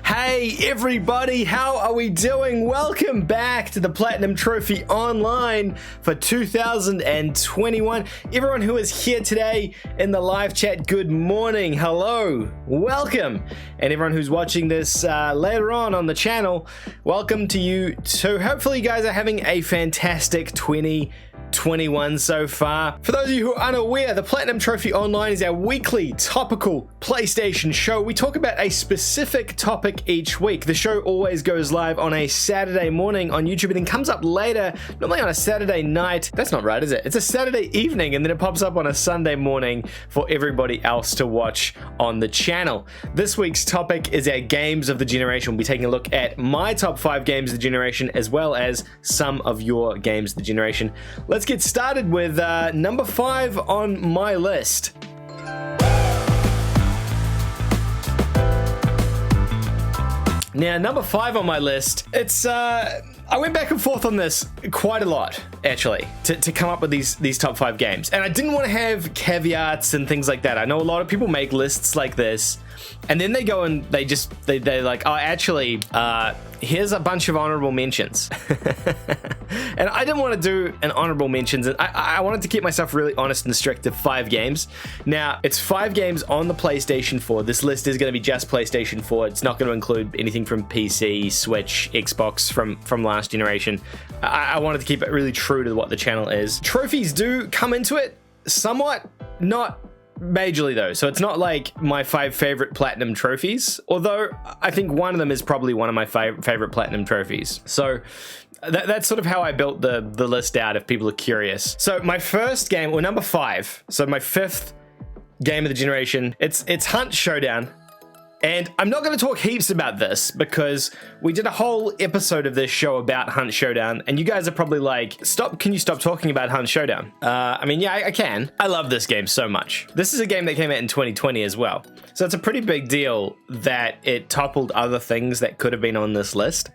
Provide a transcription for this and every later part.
Hey everybody, how are we doing? Welcome back to the Platinum Trophy Online for 2021. Everyone who is here today in the live chat, good morning, hello, welcome. And everyone who's watching this later on the channel, welcome to you too. Hopefully you guys are having a fantastic 2021 so far. For those of you who are unaware, the Platinum Trophy Online is our weekly topical PlayStation show. We talk about a specific topic each week. The show always goes live on a Saturday morning on YouTube and then comes up later, normally on a Saturday night. That's not right, is it? It's a Saturday evening and then it pops up on a Sunday morning for everybody else to watch on the channel. This week's topic is our games of the generation. We'll be taking a look at my top 5 games of the generation as well as some of your games of the generation. Let's get started with number 5 on my list. Now, number 5 on my list, it's I went back and forth on this quite a lot, actually, to come up with these top 5 games. And I didn't want to have caveats and things like that. I know a lot of people make lists like this, and then they go and they're like, oh, actually, here's a bunch of honorable mentions. And I didn't want to do an honorable mentions. I wanted to keep myself really honest and strict to 5 games. Now, it's 5 games on the PlayStation 4. This list is going to be just PlayStation 4. It's not going to include anything from PC, Switch, Xbox from last generation. I wanted to keep it really true to what the channel is. Trophies do come into it somewhat, not majorly though, so it's not like my 5 favorite platinum trophies, although I think one of them is probably one of my favorite platinum trophies. So that's sort of how I built the list out, if people are curious. So my first game, or number 5, so my 5th game of the generation, it's Hunt Showdown. And I'm not going to talk heaps about this because we did a whole episode of this show about Hunt Showdown, and you guys are probably like, can you stop talking about Hunt Showdown? I mean, yeah, I can. I love this game so much. This is a game that came out in 2020 as well. So it's a pretty big deal that it toppled other things that could have been on this list,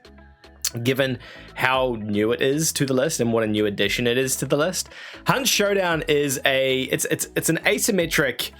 given how new it is to the list and what a new addition it is to the list. Hunt Showdown is it's an asymmetric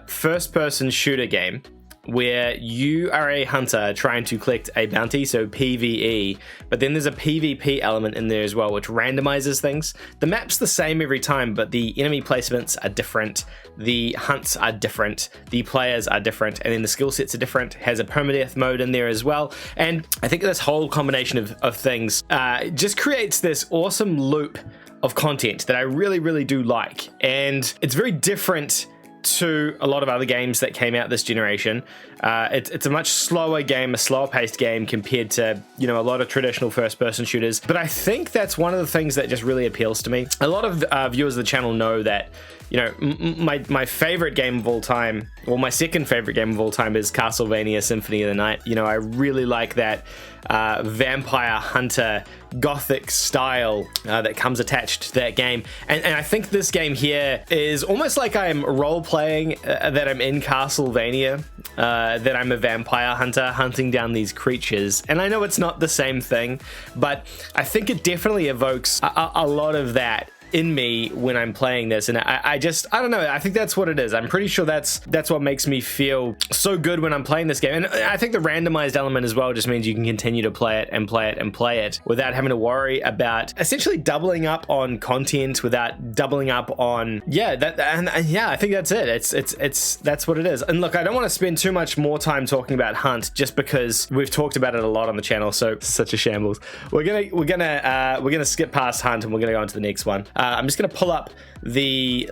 first-person shooter game where you are a hunter trying to collect a bounty, so PvE, but then there's a PvP element in there as well, which randomizes things. The map's the same every time, but the enemy placements are different, the hunts are different, the players are different, and then the skill sets are different. It has a permadeath mode in there as well, and I think this whole combination of things just creates this awesome loop of content that I really, really do like, and it's very different to a lot of other games that came out this generation. It's a much slower game, a slower paced game compared to, a lot of traditional first person shooters. But I think that's one of the things that just really appeals to me. A lot of viewers of the channel know that, my favorite game of all time, well, my second favorite game of all time is Castlevania Symphony of the Night. I really like that vampire hunter gothic style that comes attached to that game, and I think this game here is almost like I'm role-playing that I'm in Castlevania, that I'm a vampire hunter hunting down these creatures. And I know it's not the same thing, but I think it definitely evokes a lot of that in me when I'm playing this, and I don't know, I think that's what it is. I'm pretty sure that's what makes me feel so good when I'm playing this game. And I think the randomized element as well just means you can continue to play it and play it and play it without having to worry about essentially doubling up on content, without doubling up on I think that's it. It's that's what it is. And look, I don't want to spend too much more time talking about Hunt just because we've talked about it a lot on the channel, so it's such a shambles. We're gonna skip past Hunt and we're gonna go on to the next one. I'm just going to pull up the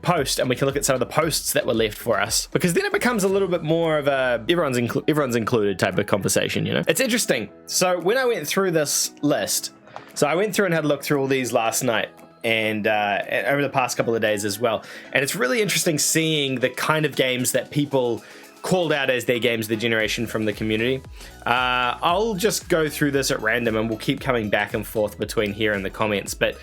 post and we can look at some of the posts that were left for us, because then it becomes a little bit more of a everyone's included type of conversation. It's interesting. So when I went through this list, so I went through and had a look through all these last night and over the past couple of days as well, and it's really interesting seeing the kind of games that people called out as their games of the generation from the community. I'll just go through this at random and we'll keep coming back and forth between here and the comments, but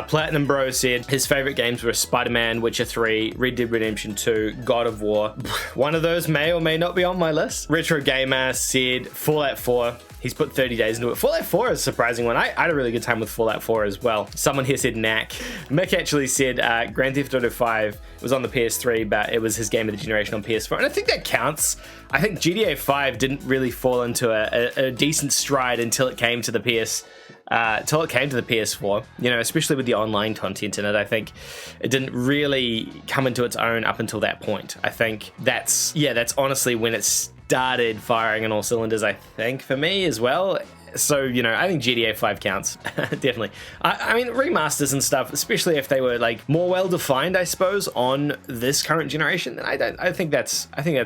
Platinum Bro said his favorite games were Spider-Man, Witcher 3, Red Dead Redemption 2, God of War. One of those may or may not be on my list. Retro Gamer said Fallout 4, He's put 30 days into it. Fallout 4 is a surprising one. I had a really good time with Fallout 4 as well. Someone here said knack. Mick actually said Grand Theft Auto 5 was on the PS3, but it was his game of the generation on PS4. And I think that counts. I think GTA 5 didn't really fall into a decent stride until it came to the PS4, you know, especially with the online content in it. I think it didn't really come into its own up until that point. I think that's honestly when it started firing on all cylinders, I think, for me as well. So, you know, I think GTA 5 counts. Definitely. I mean, remasters and stuff, especially if they were like more well defined, I suppose, on this current generation, then I think that's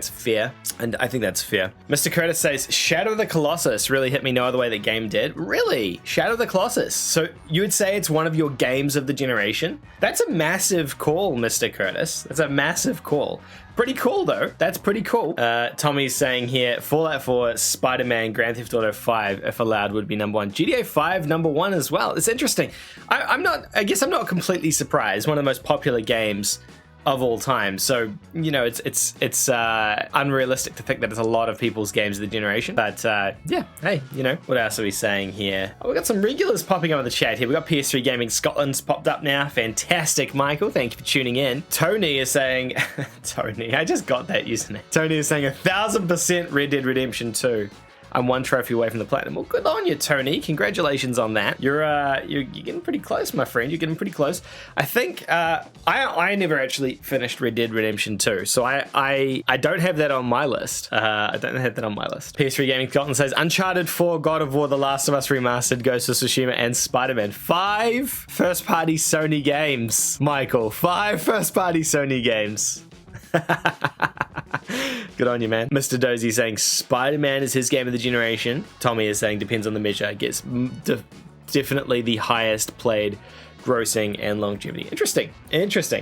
fair. And I think that's fair. Mr. Curtis says, Shadow of the Colossus really hit me no other way the game did. Really? Shadow of the Colossus. So you would say it's one of your games of the generation? That's a massive call, Mr. Curtis. That's a massive call. Pretty cool, though. That's pretty cool. Tommy's saying here, Fallout 4, Spider-Man, Grand Theft Auto 5, if allowed, would be number 1. GTA 5, number 1 as well. It's interesting. I guess I'm not completely surprised. One of the most popular games of all time. So, you know, it's unrealistic to think that it's a lot of people's games of the generation. But yeah, hey, you know, what else are we saying here? Oh, we got some regulars popping up in the chat here. We got PS3 Gaming Scotland's popped up now. Fantastic, Michael. Thank you for tuning in. Tony is saying, Tony, I just got that username. Tony is saying 1000% Red Dead Redemption 2. I'm one trophy away from the platinum. Well, good on you, Tony. Congratulations on that. You're getting pretty close, my friend. You're getting pretty close. I think I never actually finished Red Dead Redemption 2, so I don't have that on my list. I don't have that on my list. PS3 Gaming Scotland says Uncharted 4, God of War, The Last of Us Remastered, Ghost of Tsushima, and Spider-Man. 5 first-party Sony games, Michael. 5 first-party Sony games. Good on you, man. Mr. Dozy saying Spider-Man is his game of the generation. Tommy is saying depends on the measure. I guess definitely the highest played, grossing, and longevity. Interesting.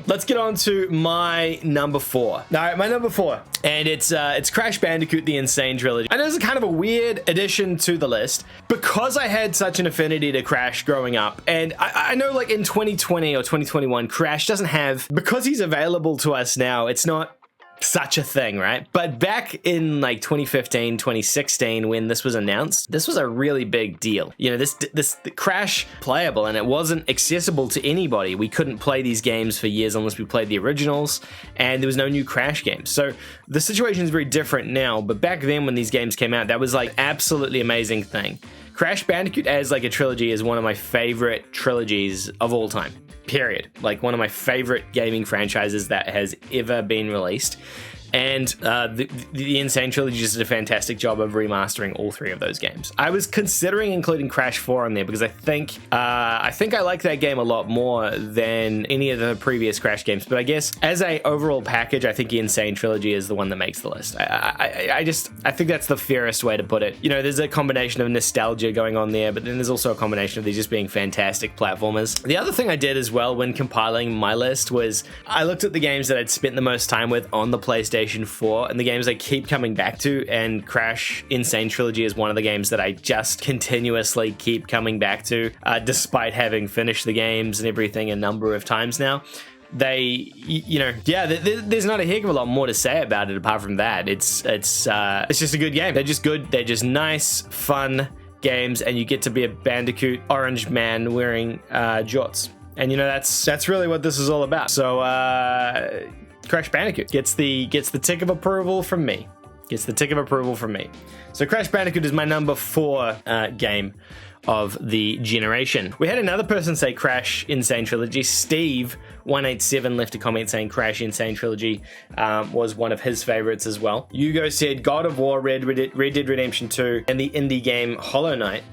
Let's get on to my number 4. All right, my number 4, and it's Crash Bandicoot: The Insane Trilogy. I know it's kind of a weird addition to the list because I had such an affinity to Crash growing up, and I know like in 2020 or 2021, Crash doesn't have, because he's available to us now, it's not such a thing, right? But back in like 2015, 2016, when this was announced, this was a really big deal. You know, this Crash playable, and it wasn't accessible to anybody. We couldn't play these games for years unless we played the originals, and there was no new Crash games. So the situation is very different now, but back then when these games came out, that was like absolutely amazing thing. Crash Bandicoot as like a trilogy is one of my favorite trilogies of all time. Period. Like one of my favorite gaming franchises that has ever been released. And the Insane Trilogy just did a fantastic job of remastering all 3 of those games. I was considering including Crash 4 on there because I think I like that game a lot more than any of the previous Crash games. But I guess as a overall package, I think the Insane Trilogy is the one that makes the list. I think that's the fairest way to put it. You know, there's a combination of nostalgia going on there, but then there's also a combination of these just being fantastic platformers. The other thing I did as well when compiling my list was I looked at the games that I'd spent the most time with on the PlayStation 4 and the games I keep coming back to, and Crash Insane Trilogy is one of the games that I just continuously keep coming back to, despite having finished the games and everything a number of times now. There's not a heck of a lot more to say about it apart from that. It's just a good game. They're just good. They're just nice, fun games, and you get to be a Bandicoot orange man wearing jorts. And you know that's really what this is all about. So Crash Bandicoot gets the tick of approval from me. So Crash Bandicoot is my number 4 game of the generation. We had another person say Crash Insane Trilogy. Steve187 left a comment saying Crash Insane Trilogy was one of his favorites as well. Hugo said God of War, Red Dead Redemption 2, and the indie game Hollow Knight.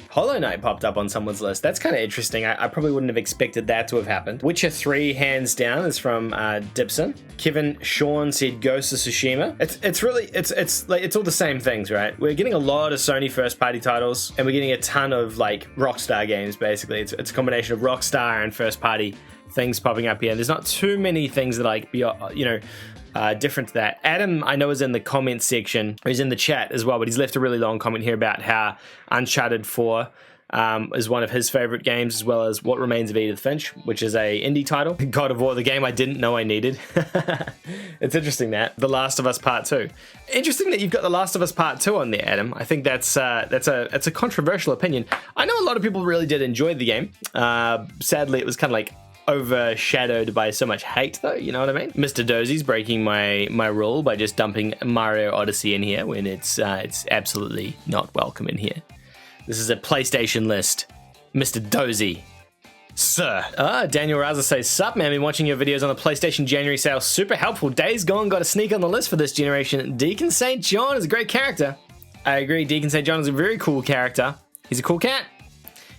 Hollow Knight popped up on someone's list. That's kind of interesting. I probably wouldn't have expected that to have happened. Witcher 3, hands down, is from Dibson. Kevin Sean said Ghost of Tsushima. It's all the same things, right? We're getting a lot of Sony first-party titles, and we're getting a ton of like Rockstar games. Basically, it's a combination of Rockstar and first-party things popping up here. There's not too many things that like different to that. Adam, I know, is in the comments section. He's in the chat as well, but he's left a really long comment here about how Uncharted 4 is one of his favorite games, as well as What Remains of Edith Finch, which is a indie title. God of War, the game I didn't know I needed. It's interesting that. The Last of Us Part 2. Interesting that you've got The Last of Us Part 2 on there, Adam. I think that's a controversial opinion. I know a lot of people really did enjoy the game. Sadly, it was kind of like overshadowed by so much hate, though, you know what I mean? Mr. Dozy's breaking my rule by just dumping Mario Odyssey in here when it's absolutely not welcome in here. This is a PlayStation list. Mr. Dozy. Sir. Daniel Raza says, sup, man, been watching your videos on the PlayStation January sale. Super helpful. Days Gone got a sneak on the list for this generation. Deacon St. John is a great character. I agree. Deacon St. John is a very cool character. He's a cool cat.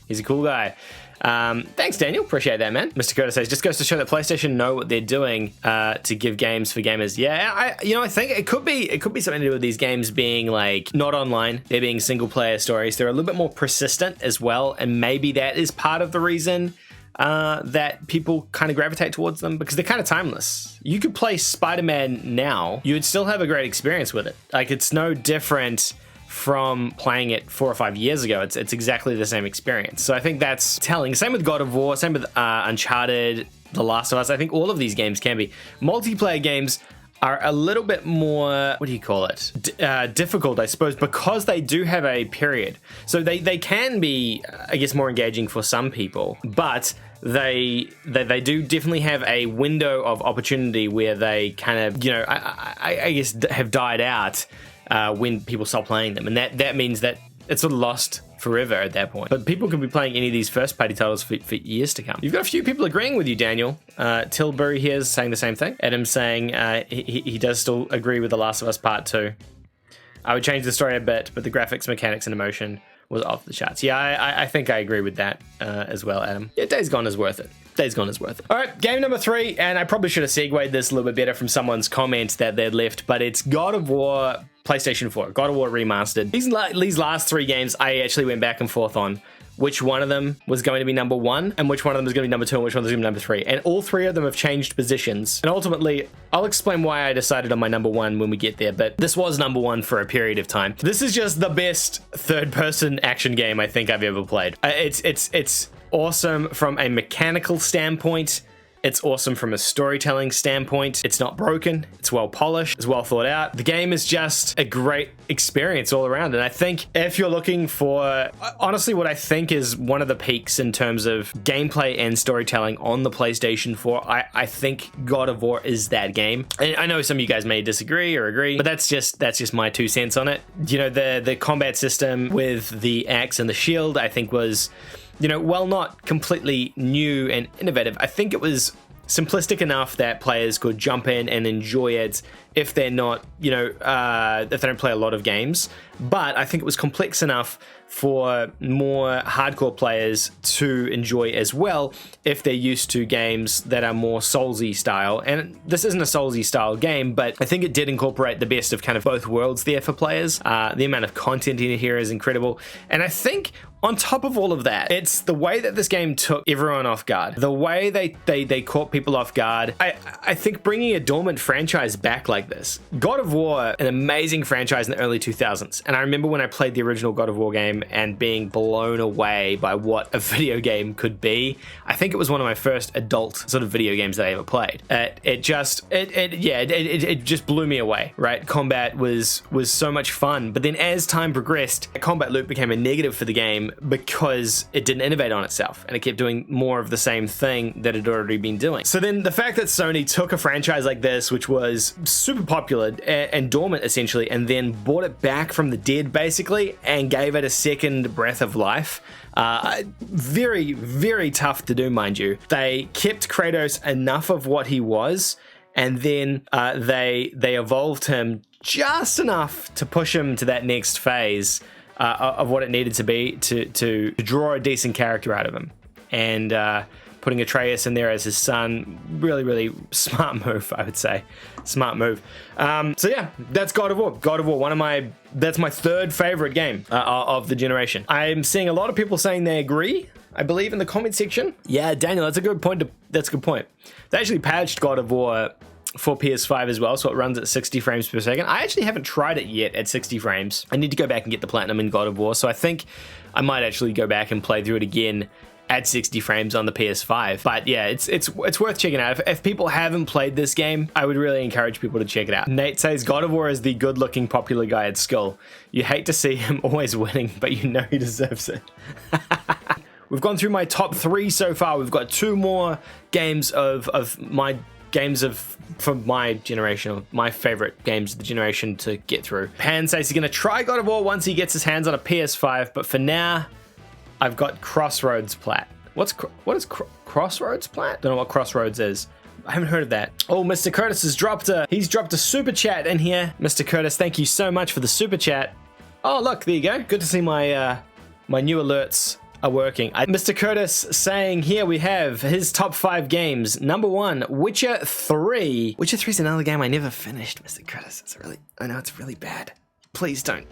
He's a cool guy. Thanks, Daniel. Appreciate that, man. Mr. Curtis says, just goes to show that PlayStation know what they're doing to give games for gamers. Yeah, I think it could be something to do with these games being like not online. They're being single player stories. They're a little bit more persistent as well, and maybe that is part of the reason that people kind of gravitate towards them, because they're kind of timeless. You could play Spider-Man now, you would still have a great experience with it. Like, it's no different from playing it 4 or 5 years ago. It's exactly the same experience. So I think that's telling. Same with God of War, same with Uncharted, The Last of Us. I think all of these games can be. Multiplayer games are a little bit more, what do you call it? Difficult, I suppose, because they do have a period. So they can be, I guess, more engaging for some people, but they do definitely have a window of opportunity where they kind of, you know, I guess have died out when people stop playing them, and that means that it's sort of lost forever at that point. But people could be playing any of these first-party titles for years to come. You've got a few people agreeing with you, Daniel. Tilbury here is saying the same thing. Adam's saying he does still agree with The Last of Us Part 2. I would change the story a bit, but the graphics, mechanics, and emotion was off the charts. Yeah, I think I agree with that as well, Adam. Yeah, Days Gone is worth it. Days Gone is worth it. All right, game number 3, and I probably should have segued this a little bit better from someone's comment that they'd left, but it's God of War PlayStation 4, God of War Remastered. These last 3 games, I actually went back and forth on which one of them was going to be number 1, and which one of them was going to be number 2, and which one was going to be number 3. And all 3 of them have changed positions. And ultimately, I'll explain why I decided on my number 1 when we get there, but this was number 1 for a period of time. This is just the best third-person action game I think I've ever played. It's awesome from a mechanical standpoint. It's awesome from a storytelling standpoint. It's not broken. It's well polished. It's well thought out. The game is just a great experience all around. And I think if you're looking for, honestly, what I think is one of the peaks in terms of gameplay and storytelling on the PlayStation 4, I think God of War is that game. And I know some of you guys may disagree or agree, but that's just my 2 cents on it. You know, the combat system with the axe and the shield, I think was, you know, while not completely new and innovative, I think it was simplistic enough that players could jump in and enjoy it if they're not, you know, if they don't play a lot of games. But I think it was complex enough for more hardcore players to enjoy as well if they're used to games that are more Soulsy style. And this isn't a Soulsy style game, but I think it did incorporate the best of kind of both worlds there for players. The amount of content in here is incredible. And I think on top of all of that, it's the way that this game took everyone off guard. The way they caught people off guard. I think bringing a dormant franchise back like this. God of War, an amazing franchise in the early 2000s. And I remember when I played the original God of War game and being blown away by what a video game could be. I think it was one of my first adult sort of video games that I ever played. It just blew me away, right? Combat was so much fun. But then as time progressed, the combat loop became a negative for the game because it didn't innovate on itself and it kept doing more of the same thing that it had already been doing. So then the fact that Sony took a franchise like this, which was super popular and dormant essentially, and then brought it back from the dead basically and gave it a second breath of life, very, very tough to do, mind you. They kept Kratos enough of what he was, and then they evolved him just enough to push him to that next phase of what it needed to be to draw a decent character out of him. And putting Atreus in there as his son, really, really smart move, I would say. Smart move. So yeah, that's God of War. God of War, that's my 3rd favorite game of the generation. I'm seeing a lot of people saying they agree, I believe, in the comment section. Yeah, Daniel, that's a good point. They actually patched God of War for PS5 as well, so it runs at 60 frames per second. I actually haven't tried it yet at 60 frames. I need to go back and get the platinum in God of War, so I think I might actually go back and play through it again at 60 frames on the PS5. But yeah, it's worth checking out. If people haven't played this game, I would really encourage people to check it out. Nate says, God of War is the good-looking popular guy at school. You hate to see him always winning, but you know he deserves it. We've gone through my top 3 so far. We've got 2 more games from my generation, my favorite games of the generation to get through. Pan says he's going to try God of War once he gets his hands on a PS5, but for now, I've got Crossroads Plat. What is Crossroads Plat? Don't know what Crossroads is. I haven't heard of that. Oh, Mr. Curtis has dropped a super chat in here. Mr. Curtis, thank you so much for the super chat. Oh, look, there you go. Good to see my my new alerts are working. Mr. Curtis saying here we have his top 5 games. Number 1, Witcher 3. Witcher 3 is another game I never finished, Mr. Curtis. I know it's really bad. Please don't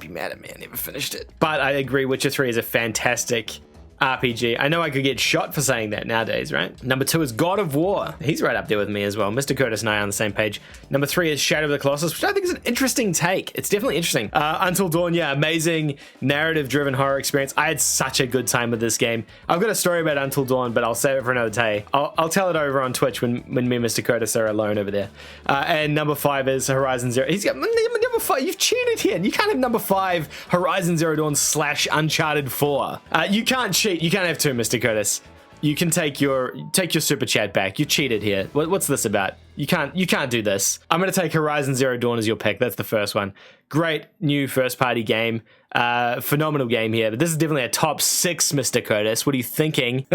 be mad at me. I never finished it. But I agree, Witcher 3 is a fantastic RPG. I know I could get shot for saying that nowadays, right? Number 2 is God of War. He's right up there with me as well. Mr. Curtis and I are on the same page. Number 3 is Shadow of the Colossus, which I think is an interesting take. It's definitely interesting. Until Dawn, yeah, amazing narrative-driven horror experience. I had such a good time with this game. I've got a story about Until Dawn, but I'll save it for another day. I'll tell it over on Twitch when me and Mr. Curtis are alone over there. And number 5 is Horizon Zero. He's got number 5. You've cheated here. You can't have number 5 Horizon Zero Dawn / Uncharted 4. You can't cheat. You can't have 2, Mr. Curtis. You can take your super chat back. You cheated here. What's this about? You can't do this. I'm gonna take Horizon Zero Dawn as your pick. That's the first one. Great new first party game. Phenomenal game here. But this is definitely a top 6, Mr. Curtis. What are you thinking?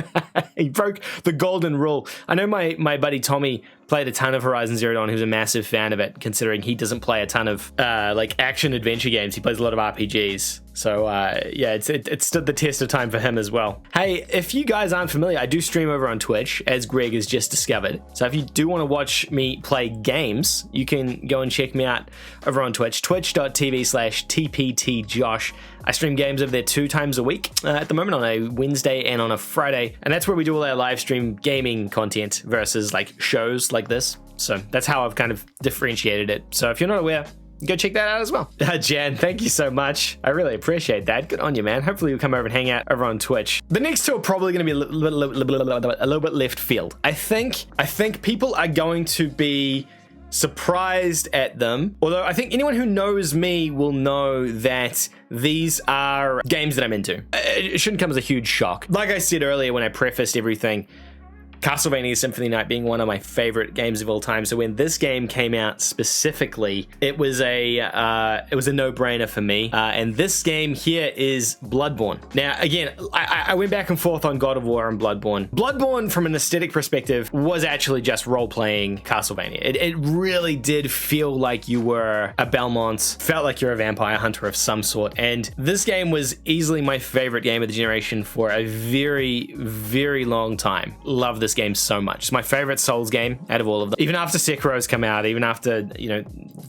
He broke the golden rule. I know my buddy Tommy played a ton of Horizon Zero Dawn. He was a massive fan of it, considering he doesn't play a ton of like action adventure games. He plays a lot of RPGs. So yeah, it stood the test of time for him as well. Hey, if you guys aren't familiar, I do stream over on Twitch, as Greg has just discovered. So if you do want to watch me play games, you can go and check me out over on Twitch, twitch.tv/tptjosh. I stream games over there 2 times a week at the moment, on a Wednesday and on a Friday. And that's where we do all our live stream gaming content versus like shows like this. So that's how I've kind of differentiated it. So if you're not aware, go check that out as well. Jan, thank you so much. I really appreciate that. Good on you, man. Hopefully you'll come over and hang out over on Twitch. The next 2 are probably going to be a little bit left field. I think people are going to be surprised at them. Although I think anyone who knows me will know that these are games that I'm into. It shouldn't come as a huge shock. Like I said earlier when I prefaced everything, Castlevania Symphony Night being one of my favorite games of all time. So when this game came out specifically, it was a no-brainer for me. And this game here is Bloodborne. Now, again, I went back and forth on God of War and Bloodborne. Bloodborne, from an aesthetic perspective, was actually just role-playing Castlevania. It really did feel like you were a Belmont, felt like you're a vampire hunter of some sort. And this game was easily my favorite game of the generation for a very, very long time. Love this game so much. It's my favorite Souls game out of all of them. Even after Sekiro's come out, even after,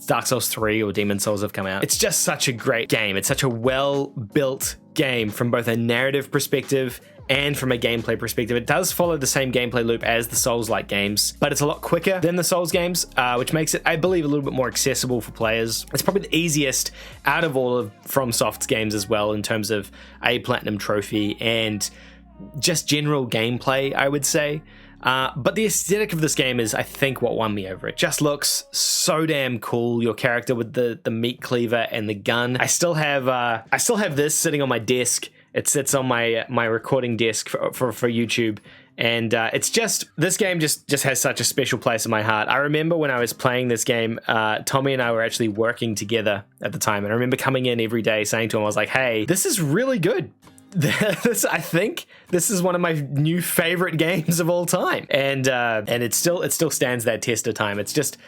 Dark Souls 3 or Demon Souls have come out. It's just such a great game. It's such a well-built game from both a narrative perspective and from a gameplay perspective. It does follow the same gameplay loop as the Souls-like games, but it's a lot quicker than the Souls games, which makes it, I believe, a little bit more accessible for players. It's probably the easiest out of all of FromSoft's games as well, in terms of a platinum trophy and just general gameplay, I would say. But the aesthetic of this game is, I think, what won me over. It just looks so damn cool. Your character with the meat cleaver and the gun. I still have this sitting on my desk. It sits on my recording desk for YouTube. And this game just has such a special place in my heart. I remember when I was playing this game, Tommy and I were actually working together at the time. And I remember coming in every day saying to him, I was like, hey, this is really good. I think this is one of my new favorite games of all time, and it still stands that test of time. It's just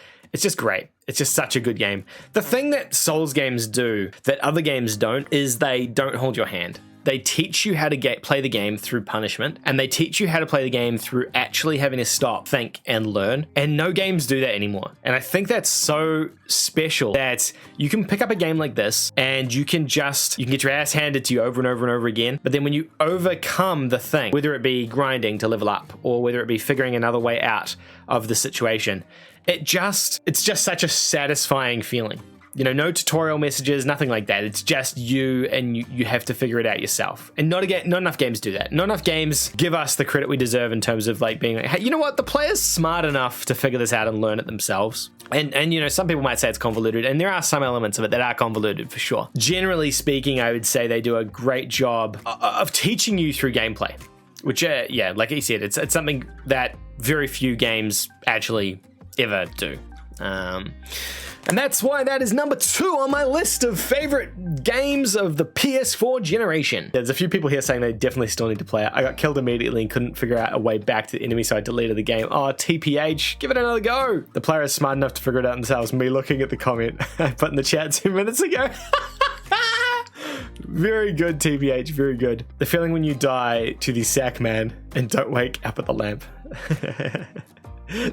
great. It's just such a good game. The thing that Souls games do that other games don't is they don't hold your hand. They teach you how to play the game through punishment, and they teach you how to play the game through actually having to stop, think, and learn. And no games do that anymore. And I think that's so special that you can pick up a game like this and you can get your ass handed to you over and over and over again. But then when you overcome the thing, whether it be grinding to level up or whether it be figuring another way out of the situation, it's just such a satisfying feeling. You know, no tutorial messages, nothing like that. It's just you, and you have to figure it out yourself. And not enough games do that. Not enough games give us the credit we deserve in terms of like being like, hey, you know what? The player's smart enough to figure this out and learn it themselves. And you know, some people might say it's convoluted, and there are some elements of it that are convoluted for sure. Generally speaking, I would say they do a great job of teaching you through gameplay, which, yeah, like I said, it's something that very few games actually ever do. And that's why that is number 2 on my list of favorite games of the PS4 generation. There's a few people here saying they definitely still need to play it. I got killed immediately and couldn't figure out a way back to the enemy, so I deleted the game. Oh, TPH, give it another go. The player is smart enough to figure it out themselves. Me looking at the comment I put in the chat 2 minutes ago. Very good, TPH, very good. The feeling when you die to the sack man and don't wake up at the lamp.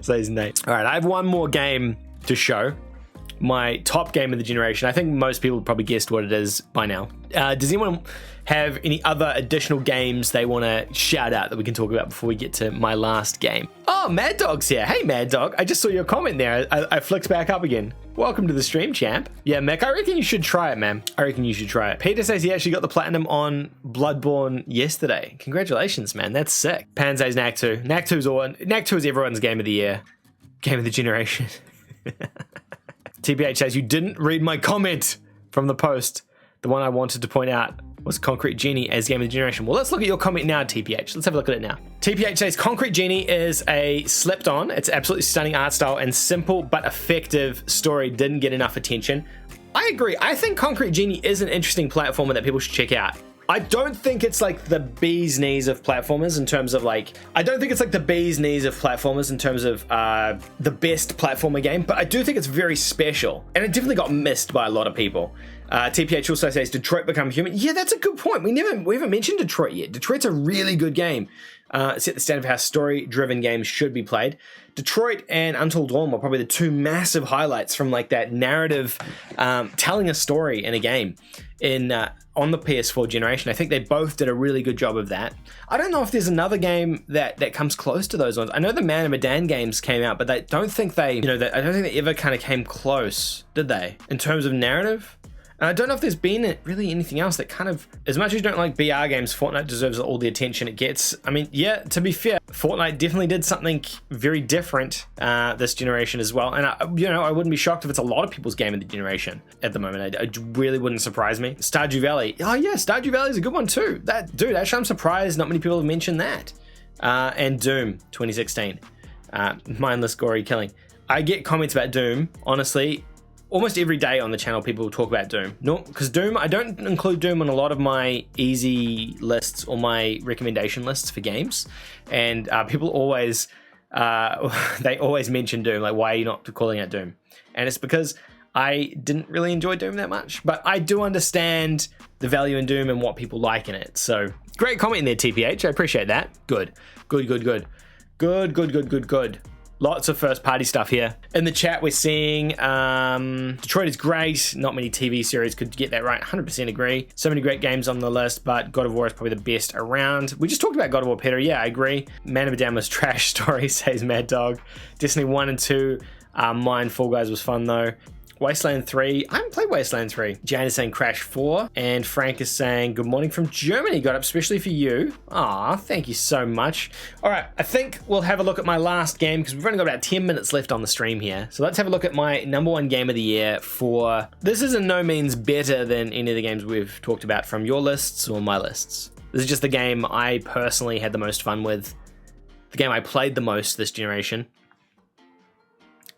Say his name. All right, I have one more game to show. My top game of the generation. I think most people probably guessed what it is by now. Does anyone have any other additional games they want to shout out that we can talk about before we get to my last game? Oh, Mad Dog's here. Hey, Mad Dog. I just saw your comment there. I flicked back up again. Welcome to the stream, champ. Yeah, Mick, I reckon you should try it, man. I reckon you should try it. Peter says he actually got the platinum on Bloodborne yesterday. Congratulations, man. That's sick. Panzay's Knack 2. Knack 2 is everyone's game of the year. Game of the generation. TBH says, you didn't read my comment from the post. The one I wanted to point out was Concrete Genie as game of the generation. Well, let's look at your comment now, TPH. Let's have a look at it now. TPH says, Concrete Genie is a slept on. It's absolutely stunning art style and simple but effective story didn't get enough attention. I agree. I think Concrete Genie is an interesting platformer that people should check out. I don't think it's like the bee's knees of platformers in terms of like, the best platformer game, but I do think it's very special. And it definitely got missed by a lot of people. TPH also says, Detroit Become Human? Yeah, that's a good point. We haven't mentioned Detroit yet. Detroit's a really good game. Set the standard of how story-driven games should be played. Detroit and Until Dawn were probably the 2 massive highlights from like that narrative, telling a story in a game on the PS4 generation. I think they both did a really good job of that. I don't know if there's another game that comes close to those ones. I know the Man of Medan games came out, but I don't think they ever kind of came close, did they? In terms of narrative? And I don't know if there's been really anything else that kind of, as much as you don't like BR games, Fortnite deserves all the attention it gets. I mean, yeah, to be fair, Fortnite definitely did something very different this generation as well. And I wouldn't be shocked if it's a lot of people's game of the generation at the moment. It really wouldn't surprise me. Stardew Valley. Oh yeah, Stardew Valley is a good one too. Actually, I'm surprised not many people have mentioned that. And Doom 2016. Mindless gory killing. I get comments about Doom, honestly. Almost every day on the channel, people will talk about Doom. No, because Doom, I don't include Doom on a lot of my easy lists or my recommendation lists for games. And people always, they always mention Doom. Like, why are you not calling out Doom? And it's because I didn't really enjoy Doom that much. But I do understand the value in Doom and what people like in it. So, great comment in there, TPH. I appreciate that. Good. Lots of first-party stuff here. In the chat, we're seeing Detroit is great. Not many TV series could get that right. 100% agree. So many great games on the list, but God of War is probably the best around. We just talked about God of War, Peter. Yeah, I agree. Man of Medan was trash story, says Mad Dog. Destiny 1 and 2. Mine, Fall Guys was fun, though. Wasteland 3. I haven't played Wasteland 3. Jane is saying Crash 4. And Frank is saying, good morning from Germany. Got up especially for you. Aw, thank you so much. All right, I think we'll have a look at my last game because we've only got about 10 minutes left on the stream here. So let's have a look at my number 1 game of the year for... This is in no means better than any of the games we've talked about from your lists or my lists. This is just the game I personally had the most fun with. The game I played the most this generation.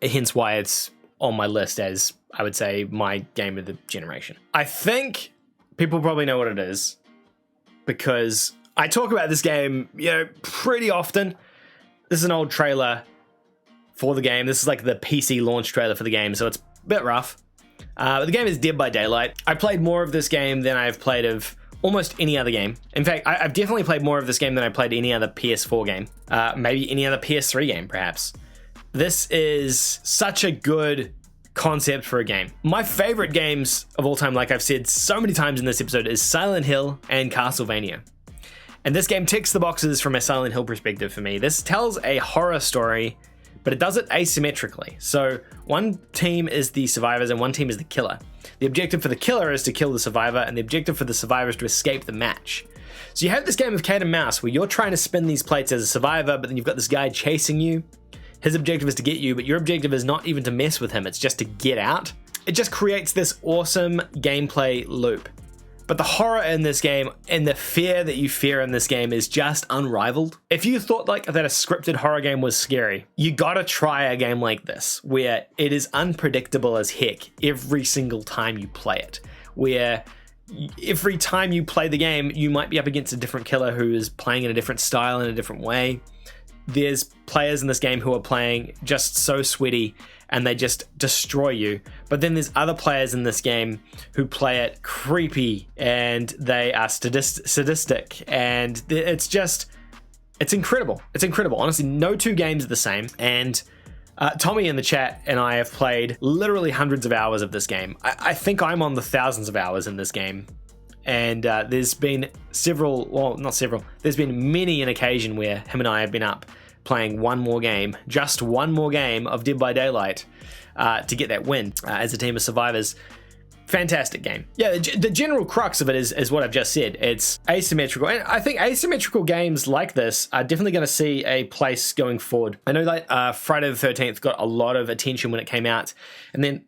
Hence why it's on my list as, I would say, my game of the generation. I think people probably know what it is because I talk about this game, pretty often. This is an old trailer for the game. This is like the PC launch trailer for the game, so it's a bit rough. But the game is Dead by Daylight. I played more of this game than I've played of almost any other game. In fact, I've definitely played more of this game than I played any other PS4 game. Maybe any other PS3 game, perhaps. This is such a good concept for a game. My favorite games of all time, like I've said so many times in this episode, is Silent Hill and Castlevania. And this game ticks the boxes from a Silent Hill perspective for me. This tells a horror story but it does it asymmetrically. So one team is the survivors and one team is the killer. The objective for the killer is to kill the survivor, and the objective for the survivor is to escape the match. So you have this game of cat and mouse where you're trying to spin these plates as a survivor, but then you've got this guy chasing you. His objective is to get you, but your objective is not even to mess with him, it's just to get out. It just creates this awesome gameplay loop. But the horror in this game and the fear that you fear in this game is just unrivaled. If you thought like that a scripted horror game was scary, you gotta try a game like this, where it is unpredictable as heck every single time you play it. Where every time you play the game, you might be up against a different killer who is playing in a different style, in a different way. There's players in this game who are playing just so sweaty and they just destroy you. But then there's other players in this game who play it creepy and they are sadistic, and it's incredible. It's incredible. Honestly, no two games are the same. And Tommy in the chat and I have played literally hundreds of hours of this game. I think I'm on the thousands of hours in this game. And there's been there's been many an occasion where him and I have been up playing just one more game of Dead by Daylight to get that win as a team of survivors. Fantastic game. Yeah, the general crux of it is what I've just said. It's asymmetrical, and I think asymmetrical games like this are definitely going to see a place going forward. I know that Friday the 13th got a lot of attention when it came out, and then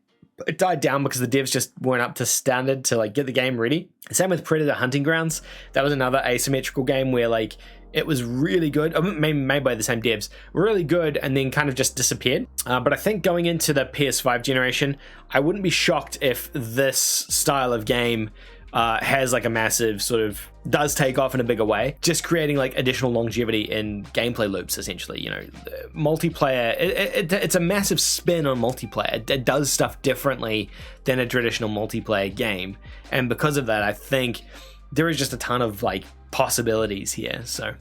it died down because the devs just weren't up to standard to like get the game ready. Same with Predator Hunting Grounds. That was another asymmetrical game where like it was really good, made by the same devs, really good, and then kind of just disappeared. But I think going into the PS5 generation, I wouldn't be shocked if this style of game has like a massive does take off in a bigger way, just creating like additional longevity in gameplay loops, essentially. You know, multiplayer, it's a massive spin on multiplayer. It does stuff differently than a traditional multiplayer game, and because of that, I think there is just a ton of like possibilities here. So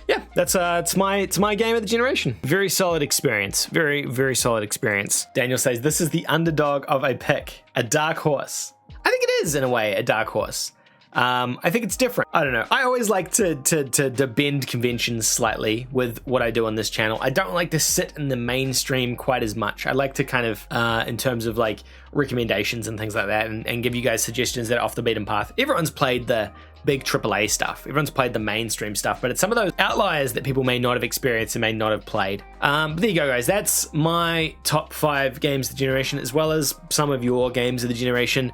yeah, that's it's my game of the generation. Very solid experience. Very solid experience. Daniel says this is the underdog of a pick, a dark horse. I think it is in a way a dark horse. I think it's different. I don't know. I always like to bend conventions slightly with what I do on this channel. I don't like to sit in the mainstream quite as much. I like to kind of, in terms of like recommendations and things like that, and give you guys suggestions that are off the beaten path. Everyone's played the big AAA stuff. Everyone's played the mainstream stuff, but it's some of those outliers that people may not have experienced and may not have played. But there you go, guys. That's my top 5 games of the generation, as well as some of your games of the generation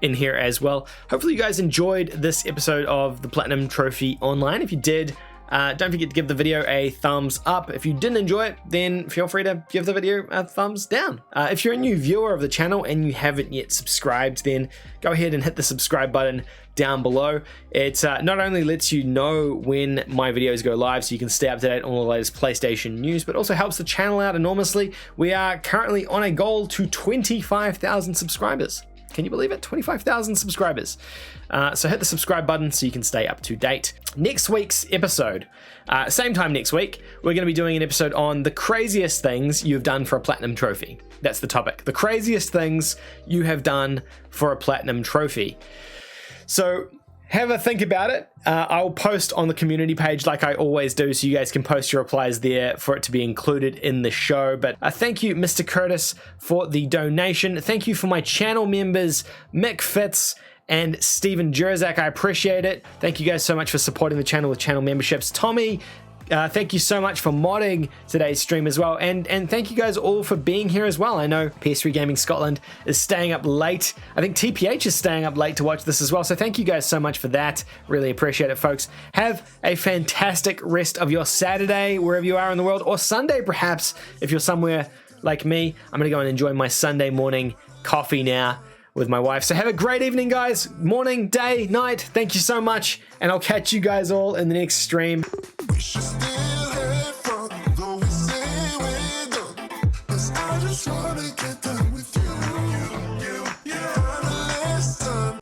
in here as well. Hopefully you guys enjoyed this episode of the Platinum Trophy Online. If you did, don't forget to give the video a thumbs up. If you didn't enjoy it, then feel free to give the video a thumbs down. If you're a new viewer of the channel and you haven't yet subscribed, then go ahead and hit the subscribe button down below. It not only lets you know when my videos go live so you can stay up to date on all the latest PlayStation news, but also helps the channel out enormously. We are currently on a goal to 25,000 subscribers. Can you believe it? 25,000 subscribers. So hit the subscribe button so you can stay up to date. Next week's episode, same time next week, we're going to be doing an episode on the craziest things you've done for a Platinum Trophy. That's the topic. The craziest things you have done for a Platinum Trophy. So have a think about it. I'll post on the community page like I always do, so you guys can post your replies there for it to be included in the show. But thank you, Mr. Curtis, for the donation. Thank you for my channel members, Mick Fitz and Steven Jerzak. I appreciate it. Thank you guys so much for supporting the channel with channel memberships. Tommy, thank you so much for modding today's stream as well, and thank you guys all for being here as well. I know PS3 Gaming Scotland is staying up late. I think TPH is staying up late to watch this as well, so thank you guys so much for that. Really appreciate it, folks. Have a fantastic rest of your Saturday, wherever you are in the world, or Sunday perhaps, if you're somewhere like me. I'm gonna go and enjoy my Sunday morning coffee now with my wife. So have a great evening, guys. Morning, day, night. Thank you so much, and I'll catch you guys all in the next stream.